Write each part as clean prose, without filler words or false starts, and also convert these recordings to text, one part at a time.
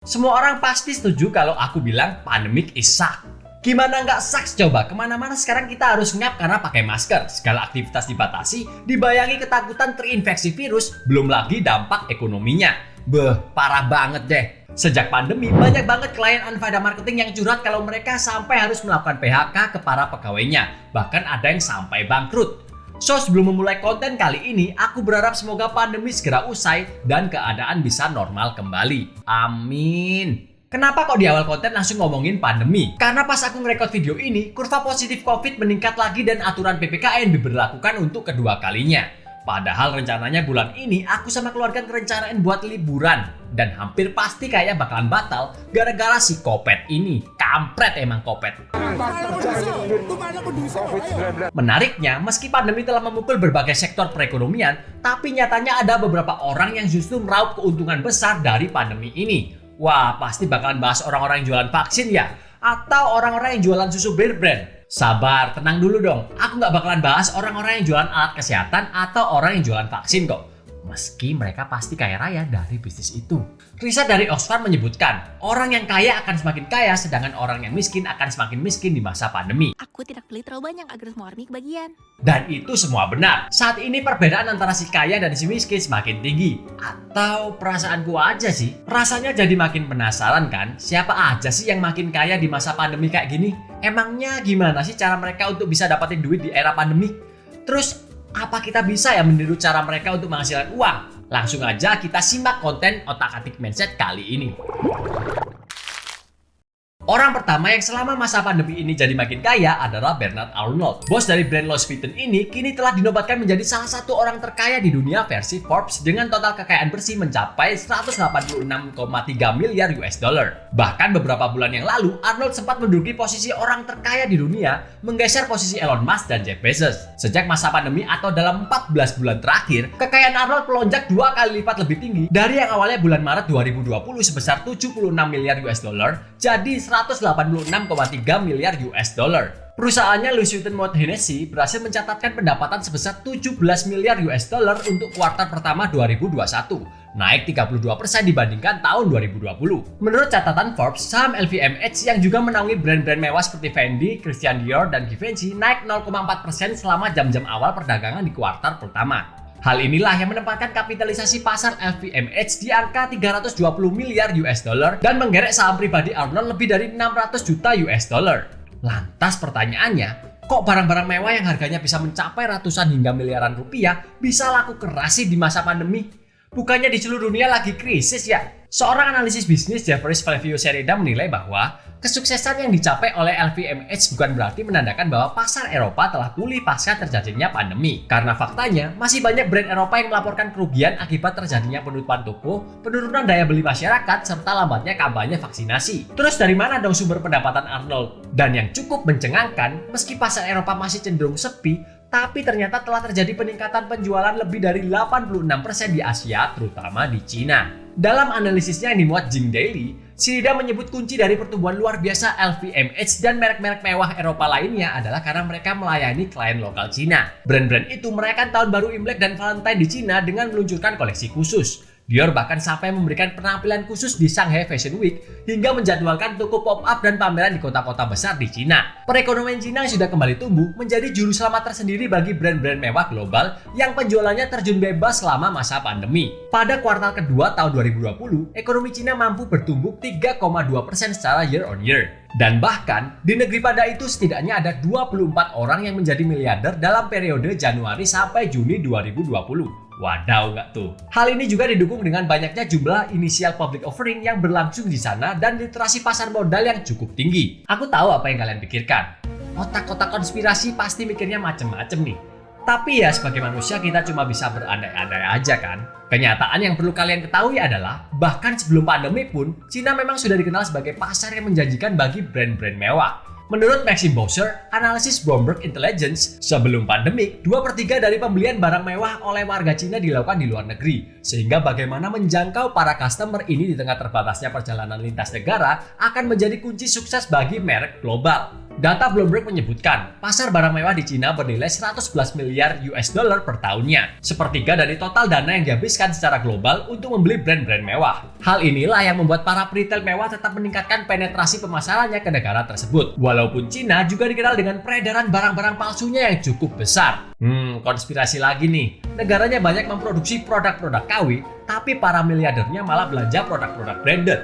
Semua orang pasti setuju kalau aku bilang pandemic is suck. Gimana nggak sucks coba? Kemana-mana sekarang kita harus ngap karena pakai masker. Segala aktivitas dibatasi, dibayangi ketakutan terinfeksi virus, belum lagi dampak ekonominya. Parah banget deh. Sejak pandemi, banyak banget klien Anvada Marketing yang curhat kalau mereka sampai harus melakukan PHK ke para pegawainya. Bahkan ada yang sampai bangkrut. So, sebelum memulai konten kali ini, aku berharap semoga pandemi segera usai dan keadaan bisa normal kembali. Amin. Kenapa kok di awal konten langsung ngomongin pandemi? Karena pas aku ngerekord video ini, kurva positif COVID meningkat lagi dan aturan PPKM diberlakukan untuk kedua kalinya. Padahal rencananya bulan ini aku sama keluarga ngerencanain buat liburan. Dan hampir pasti kayaknya bakalan batal gara-gara si Kopet ini. Kampret emang Kopet. Menariknya, meski pandemi telah memukul berbagai sektor perekonomian, tapi nyatanya ada beberapa orang yang justru meraup keuntungan besar dari pandemi ini. Wah, pasti bakalan bahas orang-orang yang jualan vaksin ya? Atau orang-orang yang jualan susu Bear Brand? Sabar, tenang dulu dong. Aku nggak bakalan bahas orang-orang yang jualan alat kesehatan atau orang yang jualan vaksin kok. Meski mereka pasti kaya raya dari bisnis itu. Riset dari Oxford menyebutkan, orang yang kaya akan semakin kaya sedangkan orang yang miskin akan semakin miskin di masa pandemi. Aku tidak beli terlalu banyak agar semua army kebagian. Dan itu semua benar. Saat ini perbedaan antara si kaya dan si miskin semakin tinggi. Atau perasaanku aja sih? Rasanya jadi makin penasaran kan? Siapa aja sih yang makin kaya di masa pandemi kayak gini? Emangnya gimana sih cara mereka untuk bisa dapatin duit di era pandemi? Terus apa kita bisa ya meniru cara mereka untuk menghasilkan uang? Langsung aja kita simak konten otak-atik mindset kali ini. Orang pertama yang selama masa pandemi ini jadi makin kaya adalah Bernard Arnault. Bos dari brand Louis Vuitton ini kini telah dinobatkan menjadi salah satu orang terkaya di dunia versi Forbes dengan total kekayaan bersih mencapai 186,3 miliar US dollar. Bahkan beberapa bulan yang lalu, Arnold sempat menduduki posisi orang terkaya di dunia, menggeser posisi Elon Musk dan Jeff Bezos. Sejak masa pandemi atau dalam 14 bulan terakhir, kekayaan Arnold melonjak 2 kali lipat lebih tinggi dari yang awalnya bulan Maret 2020 sebesar 76 miliar US dollar jadi 186,3 miliar US dollar. Perusahaannya Louis Vuitton Moet Hennessy berhasil mencatatkan pendapatan sebesar 17 miliar US dollar untuk kuartal pertama 2021, naik 32% dibandingkan tahun 2020. Menurut catatan Forbes, saham LVMH yang juga menaungi brand-brand mewah seperti Fendi, Christian Dior, dan Givenchy naik 0,4% selama jam-jam awal perdagangan di kuartal pertama. Hal inilah yang menempatkan kapitalisasi pasar LVMH di angka 320 miliar US dollar dan menggerek saham pribadi Arnold lebih dari 600 juta US dollar. Lantas pertanyaannya, kok barang-barang mewah yang harganya bisa mencapai ratusan hingga miliaran rupiah bisa laku keras sih di masa pandemi? Bukannya di seluruh dunia lagi krisis ya? Seorang analisis bisnis Jefferies Flavio Sereda menilai bahwa kesuksesan yang dicapai oleh LVMH bukan berarti menandakan bahwa pasar Eropa telah pulih pasca terjadinya pandemi. Karena faktanya, masih banyak brand Eropa yang melaporkan kerugian akibat terjadinya penutupan toko, penurunan daya beli masyarakat, serta lambatnya kampanye vaksinasi. Terus dari mana dong sumber pendapatan Arnold? Dan yang cukup mencengangkan, meski pasar Eropa masih cenderung sepi, tapi ternyata telah terjadi peningkatan penjualan lebih dari 86% di Asia, terutama di Cina. Dalam analisisnya yang dimuat Jing Daily, Sereda menyebut kunci dari pertumbuhan luar biasa LVMH dan merek-merek mewah Eropa lainnya adalah karena mereka melayani klien lokal Cina. Brand-brand itu merayakan tahun baru Imlek dan Valentine di Cina dengan meluncurkan koleksi khusus. Dior bahkan sampai memberikan penampilan khusus di Shanghai Fashion Week hingga menjadwalkan toko pop-up dan pameran di kota-kota besar di Cina. Perekonomian Cina yang sudah kembali tumbuh menjadi juru selamat tersendiri bagi brand-brand mewah global yang penjualannya terjun bebas selama masa pandemi. Pada kuartal kedua tahun 2020, ekonomi Cina mampu bertumbuh 3,2% secara year on year. Dan bahkan, di negeri pada itu setidaknya ada 24 orang yang menjadi miliarder dalam periode Januari sampai Juni 2020. Wadaw nggak tuh? Hal ini juga didukung dengan banyaknya jumlah initial public offering yang berlangsung di sana dan literasi pasar modal yang cukup tinggi. Aku tahu apa yang kalian pikirkan. Otak-otak konspirasi pasti mikirnya macem-macem nih. Tapi ya sebagai manusia kita cuma bisa berandai-andai aja kan. Kenyataan yang perlu kalian ketahui adalah bahkan sebelum pandemi pun Cina memang sudah dikenal sebagai pasar yang menjanjikan bagi brand-brand mewah. Menurut Maxim Bowser, analisis Bloomberg Intelligence, sebelum pandemik, 2/3 dari pembelian barang mewah oleh warga Cina dilakukan di luar negeri. Sehingga bagaimana menjangkau para customer ini di tengah terbatasnya perjalanan lintas negara akan menjadi kunci sukses bagi merek global. Data Bloomberg menyebutkan, pasar barang mewah di Cina bernilai 111 miliar US dollar per tahunnya, sepertiga dari total dana yang dihabiskan secara global untuk membeli brand-brand mewah. Hal inilah yang membuat para retail mewah tetap meningkatkan penetrasi pemasarannya ke negara tersebut. Walaupun Cina juga dikenal dengan peredaran barang-barang palsunya yang cukup besar. Konspirasi lagi nih. Negaranya banyak memproduksi produk-produk KW, tapi para miliardernya malah belanja produk-produk branded.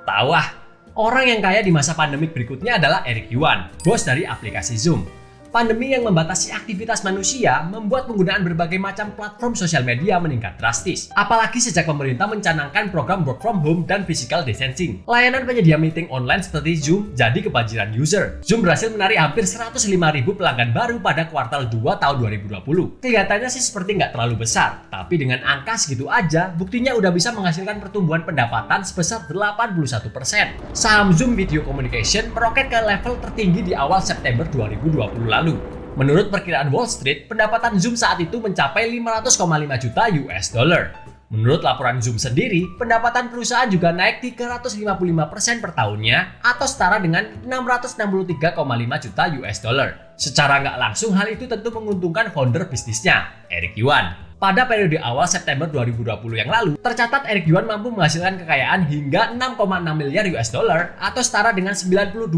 Tahu ah. Orang yang kaya di masa pandemik berikutnya adalah Eric Yuan, bos dari aplikasi Zoom. Pandemi yang membatasi aktivitas manusia membuat penggunaan berbagai macam platform sosial media meningkat drastis. Apalagi sejak pemerintah mencanangkan program work from home dan physical distancing. Layanan penyedia meeting online seperti Zoom jadi kebanjiran user. Zoom berhasil menarik hampir 105.000 pelanggan baru pada kuartal 2 tahun 2020. Kelihatannya sih seperti nggak terlalu besar, tapi dengan angka segitu aja, buktinya udah bisa menghasilkan pertumbuhan pendapatan sebesar 81%. Saham Zoom Video Communication meroket ke level tertinggi di awal September 2020 lalu. Menurut perkiraan Wall Street, pendapatan Zoom saat itu mencapai 500,5 juta US dollar. Menurut laporan Zoom sendiri, pendapatan perusahaan juga naik 355% per tahunnya atau setara dengan 663,5 juta US dollar. Secara nggak langsung hal itu tentu menguntungkan founder bisnisnya, Eric Yuan. Pada periode awal September 2020 yang lalu, tercatat Eric Yuan mampu menghasilkan kekayaan hingga 6,6 miliar US dollar atau setara dengan 92,4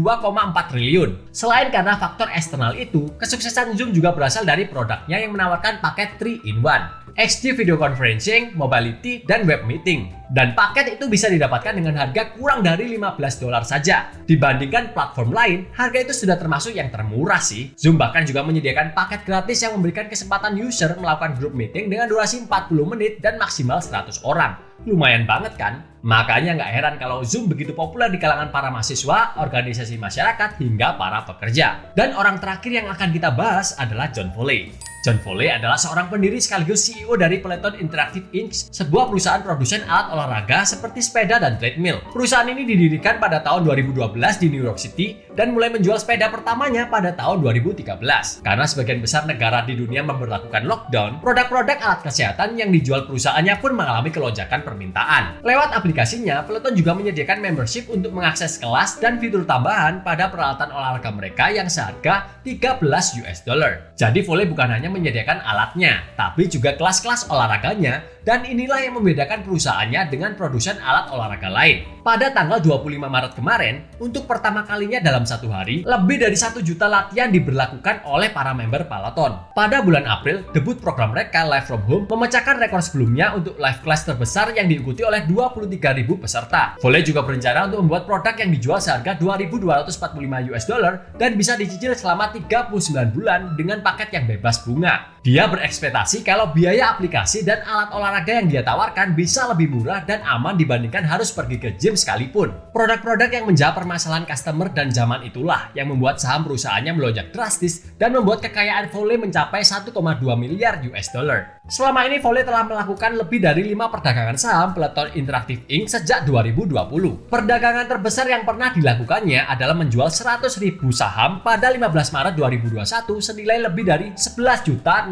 triliun. Selain karena faktor eksternal itu, kesuksesan Zoom juga berasal dari produknya yang menawarkan paket 3-in-1, HD video conferencing, mobility, dan web meeting. Dan paket itu bisa didapatkan dengan harga kurang dari 15 dolar saja. Dibandingkan platform lain, harga itu sudah termasuk yang termurah sih. Zoom bahkan juga menyediakan paket gratis yang memberikan kesempatan user melakukan group meeting dengan durasi 40 menit dan maksimal 100 orang. Lumayan banget kan? Makanya nggak heran kalau Zoom begitu populer di kalangan para mahasiswa, organisasi masyarakat, hingga para pekerja. Dan orang terakhir yang akan kita bahas adalah John Foley. John Foley adalah seorang pendiri sekaligus CEO dari Peloton Interactive Inc., sebuah perusahaan produsen alat olahraga seperti sepeda dan treadmill. Perusahaan ini didirikan pada tahun 2012 di New York City dan mulai menjual sepeda pertamanya pada tahun 2013. Karena sebagian besar negara di dunia memberlakukan lockdown, produk-produk alat kesehatan yang dijual perusahaannya pun mengalami kelonjakan permintaan. Lewat aplikasinya, Peloton juga menyediakan membership untuk mengakses kelas dan fitur tambahan pada peralatan olahraga mereka yang seharga 13 US dollar. Jadi Foley bukan hanya menyediakan alatnya, tapi juga kelas-kelas olahraganya, dan inilah yang membedakan perusahaannya dengan produsen alat olahraga lain. Pada tanggal 25 Maret kemarin, untuk pertama kalinya dalam satu hari, lebih dari 1 juta latihan diberlakukan oleh para member Peloton. Pada bulan April, debut program mereka Live From Home memecahkan rekor sebelumnya untuk live class terbesar yang diikuti oleh 23.000 peserta. Foley juga berencana untuk membuat produk yang dijual seharga 2.245 US dollar dan bisa dicicil selama 39 bulan dengan paket yang bebas bunga. Dia berekspektasi kalau biaya aplikasi dan alat olahraga yang dia tawarkan bisa lebih murah dan aman dibandingkan harus pergi ke gym sekalipun. Produk-produk yang menjawab permasalahan customer dan zaman itulah yang membuat saham perusahaannya melonjak drastis dan membuat kekayaan Foley mencapai 1,2 miliar US dollar. Selama ini Foley telah melakukan lebih dari 5 perdagangan saham Peloton Interactive Inc. sejak 2020. Perdagangan terbesar yang pernah dilakukannya adalah menjual 100.000 saham pada 15 Maret 2021 senilai lebih dari 11.067.000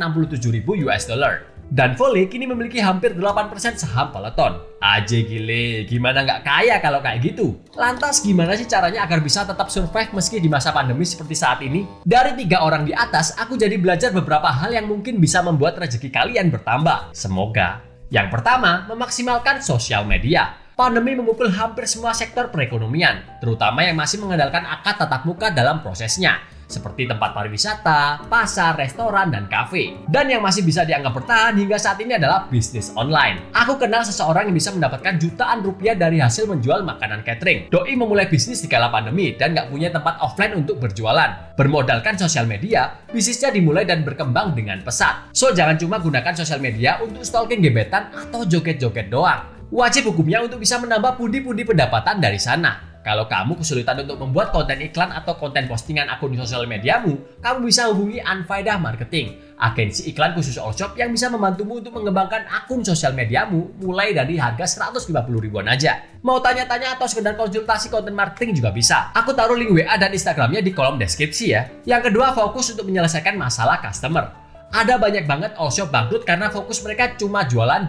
US dollar. Dan Foley kini memiliki hampir 8% saham Peloton. Aje gile, gimana nggak kaya kalau kayak gitu? Lantas gimana sih caranya agar bisa tetap survive meski di masa pandemi seperti saat ini? Dari 3 orang di atas, aku jadi belajar beberapa hal yang mungkin bisa membuat rezeki kalian bertambah. Semoga. Yang pertama, memaksimalkan sosial media. Pandemi memukul hampir semua sektor perekonomian, terutama yang masih mengandalkan akad tatap muka dalam prosesnya, seperti tempat pariwisata, pasar, restoran, dan kafe. Dan yang masih bisa dianggap bertahan hingga saat ini adalah bisnis online. Aku kenal seseorang yang bisa mendapatkan jutaan rupiah dari hasil menjual makanan catering. Doi memulai bisnis di kala pandemi dan nggak punya tempat offline untuk berjualan. Bermodalkan sosial media, bisnisnya dimulai dan berkembang dengan pesat. So, jangan cuma gunakan sosial media untuk stalking gebetan atau joget-joget doang. Wajib hukumnya untuk bisa menambah pundi-pundi pendapatan dari sana. Kalau kamu kesulitan untuk membuat konten iklan atau konten postingan akun di sosial mediamu, kamu bisa hubungi Anfaedah Marketing, agensi iklan khusus all shop yang bisa membantumu untuk mengembangkan akun sosial mediamu mulai dari harga 150 ribuan aja. Mau tanya-tanya atau sekedar konsultasi konten marketing juga bisa. Aku taruh link WA dan Instagramnya di kolom deskripsi ya. Yang kedua, fokus untuk menyelesaikan masalah customer. Ada banyak banget all shop bangkrut karena fokus mereka cuma jualan.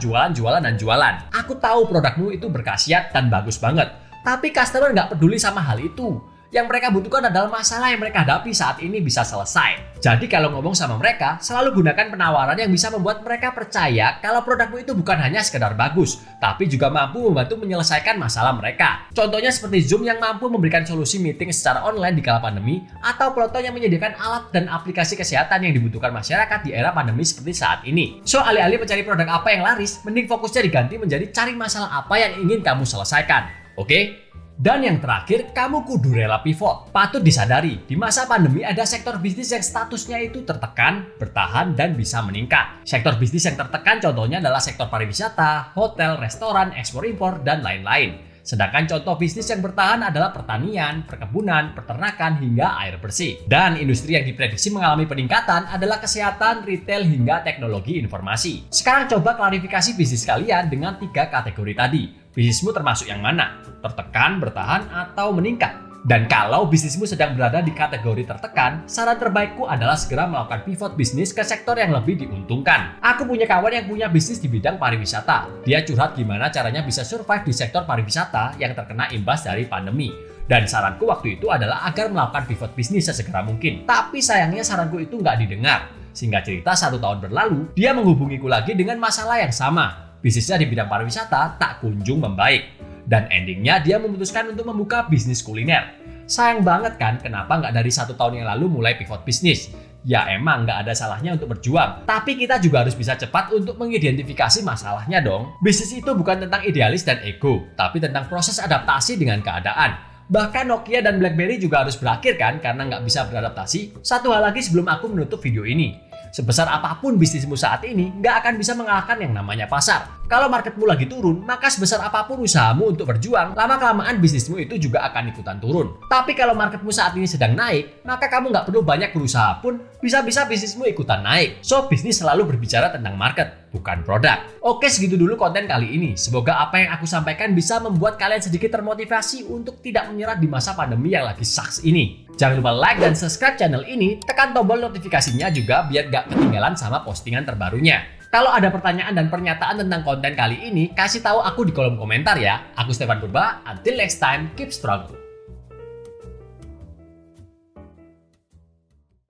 Aku tahu produkmu itu berkhasiat dan bagus banget, tapi customer nggak peduli sama hal itu. Yang mereka butuhkan adalah masalah yang mereka hadapi saat ini bisa selesai. Jadi kalau ngomong sama mereka, selalu gunakan penawaran yang bisa membuat mereka percaya kalau produkmu itu bukan hanya sekedar bagus, tapi juga mampu membantu menyelesaikan masalah mereka. Contohnya seperti Zoom yang mampu memberikan solusi meeting secara online di kala pandemi, atau Proton yang menyediakan alat dan aplikasi kesehatan yang dibutuhkan masyarakat di era pandemi seperti saat ini. So, alih-alih mencari produk apa yang laris, mending fokusnya diganti menjadi cari masalah apa yang ingin kamu selesaikan. Oke? Dan yang terakhir, kamu kudu rela pivot. Patut disadari, di masa pandemi ada sektor bisnis yang statusnya itu tertekan, bertahan, dan bisa meningkat. Sektor bisnis yang tertekan contohnya adalah sektor pariwisata, hotel, restoran, ekspor-impor, dan lain-lain. Sedangkan contoh bisnis yang bertahan adalah pertanian, perkebunan, peternakan, hingga air bersih. Dan industri yang diprediksi mengalami peningkatan adalah kesehatan, retail, hingga teknologi informasi. Sekarang coba klarifikasi bisnis kalian dengan 3 kategori tadi. Bisnismu termasuk yang mana? Tertekan, bertahan, atau meningkat? Dan kalau bisnismu sedang berada di kategori tertekan, saran terbaikku adalah segera melakukan pivot bisnis ke sektor yang lebih diuntungkan. Aku punya kawan yang punya bisnis di bidang pariwisata. Dia curhat gimana caranya bisa survive di sektor pariwisata yang terkena imbas dari pandemi. Dan saranku waktu itu adalah agar melakukan pivot bisnis sesegera mungkin. Tapi sayangnya saranku itu nggak didengar. Singkat cerita, 1 tahun berlalu, dia menghubungiku lagi dengan masalah yang sama. Bisnisnya di bidang pariwisata tak kunjung membaik. Dan endingnya dia memutuskan untuk membuka bisnis kuliner. Sayang banget kan kenapa nggak dari 1 tahun yang lalu mulai pivot bisnis? Ya emang nggak ada salahnya untuk berjuang. Tapi kita juga harus bisa cepat untuk mengidentifikasi masalahnya dong. Bisnis itu bukan tentang idealis dan ego, tapi tentang proses adaptasi dengan keadaan. Bahkan Nokia dan BlackBerry juga harus berakhir kan karena nggak bisa beradaptasi. Satu hal lagi sebelum aku menutup video ini. Sebesar apapun bisnismu saat ini, nggak akan bisa mengalahkan yang namanya pasar. Kalau marketmu lagi turun, maka sebesar apapun usahamu untuk berjuang, lama-kelamaan bisnismu itu juga akan ikutan turun. Tapi kalau marketmu saat ini sedang naik, maka kamu nggak perlu banyak berusaha pun, bisa-bisa bisnismu ikutan naik. So, bisnis selalu berbicara tentang market, bukan produk. Oke, segitu dulu konten kali ini. Semoga apa yang aku sampaikan bisa membuat kalian sedikit termotivasi untuk tidak menyerah di masa pandemi yang lagi sucks ini. Jangan lupa like dan subscribe channel ini, tekan tombol notifikasinya juga biar gak ketinggalan sama postingan terbarunya. Kalau ada pertanyaan dan pernyataan tentang konten kali ini, kasih tahu aku di kolom komentar ya. Aku Stefan Purba, until next time, keep strong.